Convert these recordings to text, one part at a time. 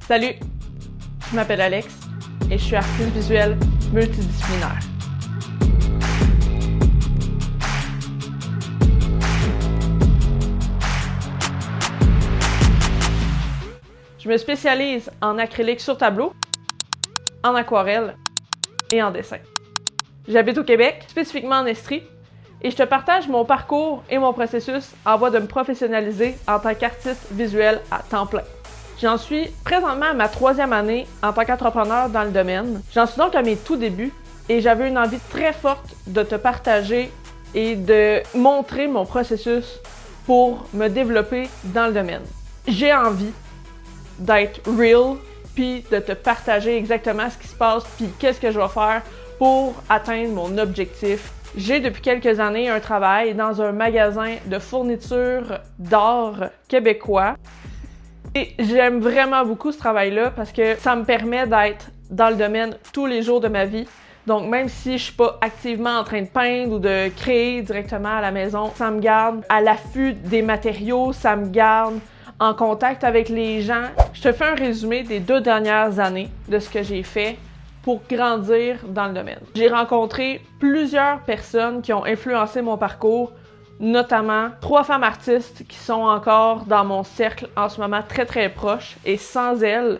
Salut, je m'appelle Alex et je suis artiste visuelle multidisciplinaire. Je me spécialise en acrylique sur tableau, en aquarelle et en dessin. J'habite au Québec, spécifiquement en Estrie, et je te partage mon parcours et mon processus en voie de me professionnaliser en tant qu'artiste visuel à temps plein. J'en suis présentement à ma 3e année en tant qu'entrepreneur dans le domaine. J'en suis donc à mes tout débuts et j'avais une envie très forte de te partager et de montrer mon processus pour me développer dans le domaine. J'ai envie d'être real puis de te partager exactement ce qui se passe puis qu'est-ce que je vais faire pour atteindre mon objectif. J'ai depuis quelques années un travail dans un magasin de fourniture d'art québécois. Et j'aime vraiment beaucoup ce travail-là parce que ça me permet d'être dans le domaine tous les jours de ma vie. Donc même si je suis pas activement en train de peindre ou de créer directement à la maison, ça me garde à l'affût des matériaux, ça me garde en contact avec les gens. Je te fais un résumé des 2 dernières années de ce que j'ai fait pour grandir dans le domaine. J'ai rencontré plusieurs personnes qui ont influencé mon parcours, notamment 3 femmes artistes qui sont encore dans mon cercle en ce moment très très proches, et sans elles,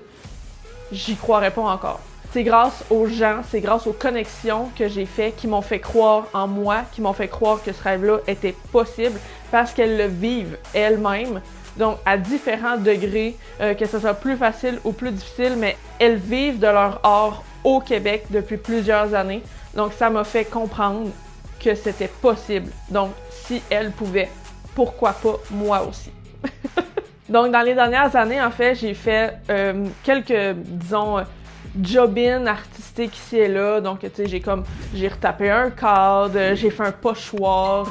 j'y croirais pas encore. C'est grâce aux gens, c'est grâce aux connexions que j'ai fait qui m'ont fait croire en moi, qui m'ont fait croire que ce rêve-là était possible parce qu'elles le vivent elles-mêmes. Donc, à différents degrés, que ce soit plus facile ou plus difficile, mais elles vivent de leur art au Québec depuis plusieurs années. Donc, ça m'a fait comprendre que c'était possible. Donc, si elles pouvaient, pourquoi pas moi aussi? Donc, dans les dernières années, en fait, j'ai fait quelques, disons, job-in artistiques ici et là. Donc, tu sais, j'ai retapé un cadre, j'ai fait un pochoir,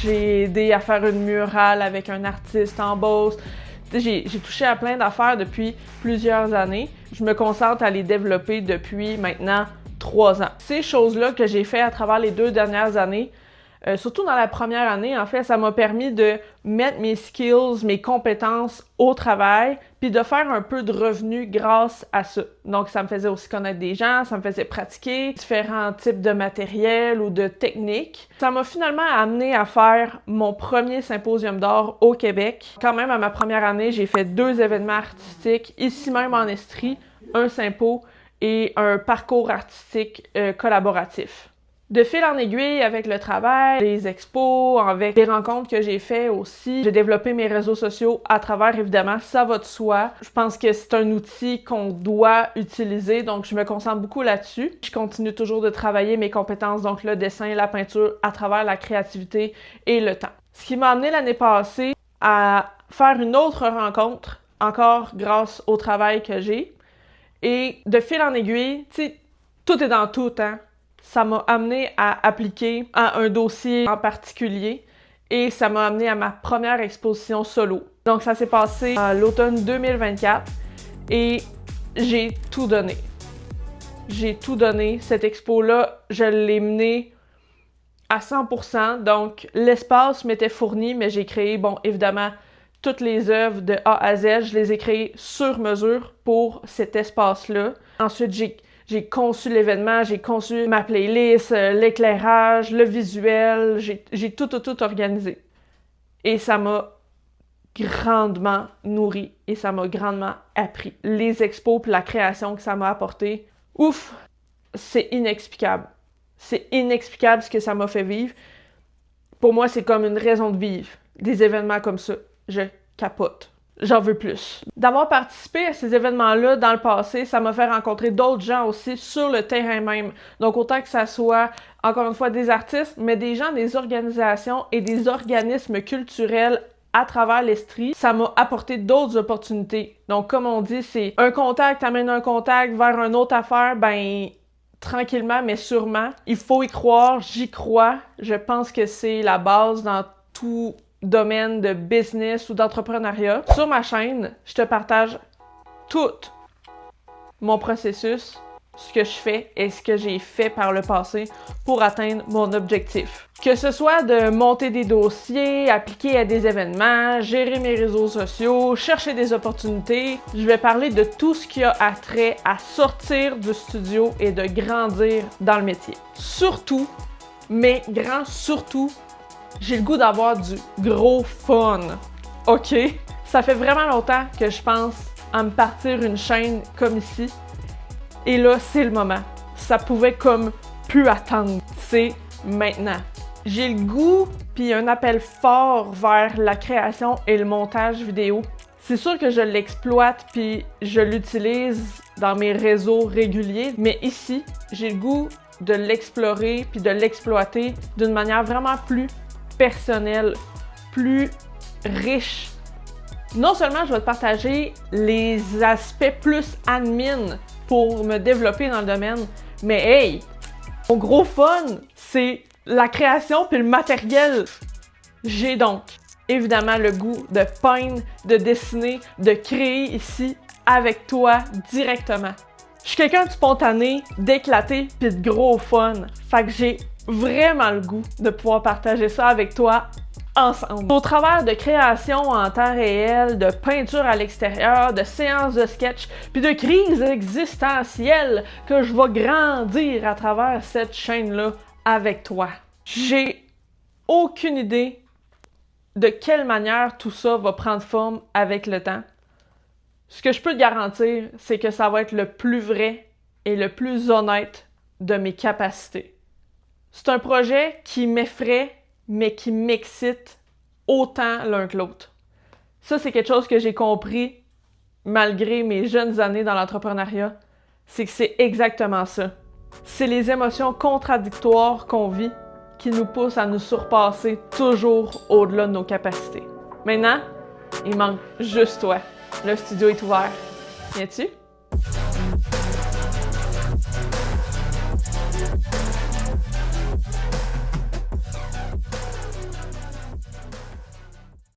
j'ai aidé à faire une murale avec un artiste en Beauce. Tu sais, j'ai touché à plein d'affaires depuis plusieurs années. Je me concentre à les développer depuis maintenant 3 ans. Ces choses-là que j'ai fait à travers les 2 dernières années, surtout dans la première année, en fait, ça m'a permis de mettre mes skills, mes compétences au travail, puis de faire un peu de revenus grâce à ça. Donc, ça me faisait aussi connaître des gens, ça me faisait pratiquer différents types de matériel ou de techniques. Ça m'a finalement amené à faire mon premier symposium d'art au Québec. Quand même, à ma première année, j'ai fait 2 événements artistiques, ici même en Estrie, un sympo et un parcours artistique collaboratif. De fil en aiguille avec le travail, les expos, avec les rencontres que j'ai fait aussi, j'ai développé mes réseaux sociaux à travers, évidemment, ça va de soi. Je pense que c'est un outil qu'on doit utiliser, donc je me concentre beaucoup là-dessus. Je continue toujours de travailler mes compétences, donc le dessin, la peinture, à travers la créativité et le temps. Ce qui m'a amené l'année passée à faire une autre rencontre, encore grâce au travail que j'ai. Et de fil en aiguille, tu sais, tout est dans tout, hein? Ça m'a amené à appliquer à un dossier en particulier et ça m'a amené à ma première exposition solo. Donc ça s'est passé à l'automne 2024 et j'ai tout donné. J'ai tout donné. Cette expo-là, je l'ai menée à 100%. Donc l'espace m'était fourni, mais j'ai créé, bon, évidemment, toutes les œuvres de A à Z. Je les ai créées sur mesure pour cet espace-là. Ensuite, j'ai conçu l'événement, j'ai conçu ma playlist, l'éclairage, le visuel, j'ai tout organisé. Et ça m'a grandement nourri et ça m'a grandement appris. Les expos puis la création que ça m'a apporté, ouf, c'est inexplicable. C'est inexplicable ce que ça m'a fait vivre. Pour moi, c'est comme une raison de vivre. Des événements comme ça, je capote. J'en veux plus. D'avoir participé à ces événements-là dans le passé, ça m'a fait rencontrer d'autres gens aussi sur le terrain même. Donc autant que ça soit, encore une fois, des artistes, mais des gens, des organisations et des organismes culturels à travers l'Estrie, ça m'a apporté d'autres opportunités. Donc comme on dit, c'est un contact amène un contact vers une autre affaire, ben tranquillement mais sûrement. Il faut y croire, j'y crois. Je pense que c'est la base dans tout domaine de business ou d'entrepreneuriat. Sur ma chaîne, je te partage tout mon processus ce que je fais et ce que j'ai fait par le passé pour atteindre mon objectif. Que ce soit de monter des dossiers, appliquer à des événements, gérer mes réseaux sociaux, chercher des opportunités, je vais parler de tout ce qui a attrait à sortir du studio et de grandir dans le métier. Surtout, mais grand surtout, j'ai le goût d'avoir du gros fun. OK? Ça fait vraiment longtemps que je pense à me partir une chaîne comme ici. Et là, c'est le moment. Ça pouvait comme plus attendre. C'est maintenant. J'ai le goût puis un appel fort vers la création et le montage vidéo. C'est sûr que je l'exploite puis je l'utilise dans mes réseaux réguliers, mais ici, j'ai le goût de l'explorer puis de l'exploiter d'une manière vraiment plus personnelle, plus riche. Non seulement je vais te partager les aspects plus admin pour me développer dans le domaine, mais hey, mon gros fun, c'est la création puis le matériel. J'ai donc évidemment le goût de peindre, de dessiner, de créer ici avec toi directement. Je suis quelqu'un de spontané, d'éclaté puis de gros fun. Fait que j'ai vraiment le goût de pouvoir partager ça avec toi ensemble. Au travers de créations en temps réel, de peinture à l'extérieur, de séances de sketch, puis de crises existentielles que je vais grandir à travers cette chaîne-là avec toi. J'ai aucune idée de quelle manière tout ça va prendre forme avec le temps. Ce que je peux te garantir, c'est que ça va être le plus vrai et le plus honnête de mes capacités. C'est un projet qui m'effraie, mais qui m'excite autant l'un que l'autre. Ça, c'est quelque chose que j'ai compris malgré mes jeunes années dans l'entrepreneuriat, c'est que c'est exactement ça. C'est les émotions contradictoires qu'on vit qui nous poussent à nous surpasser toujours au-delà de nos capacités. Maintenant, il manque juste toi. Le studio est ouvert. Viens-tu?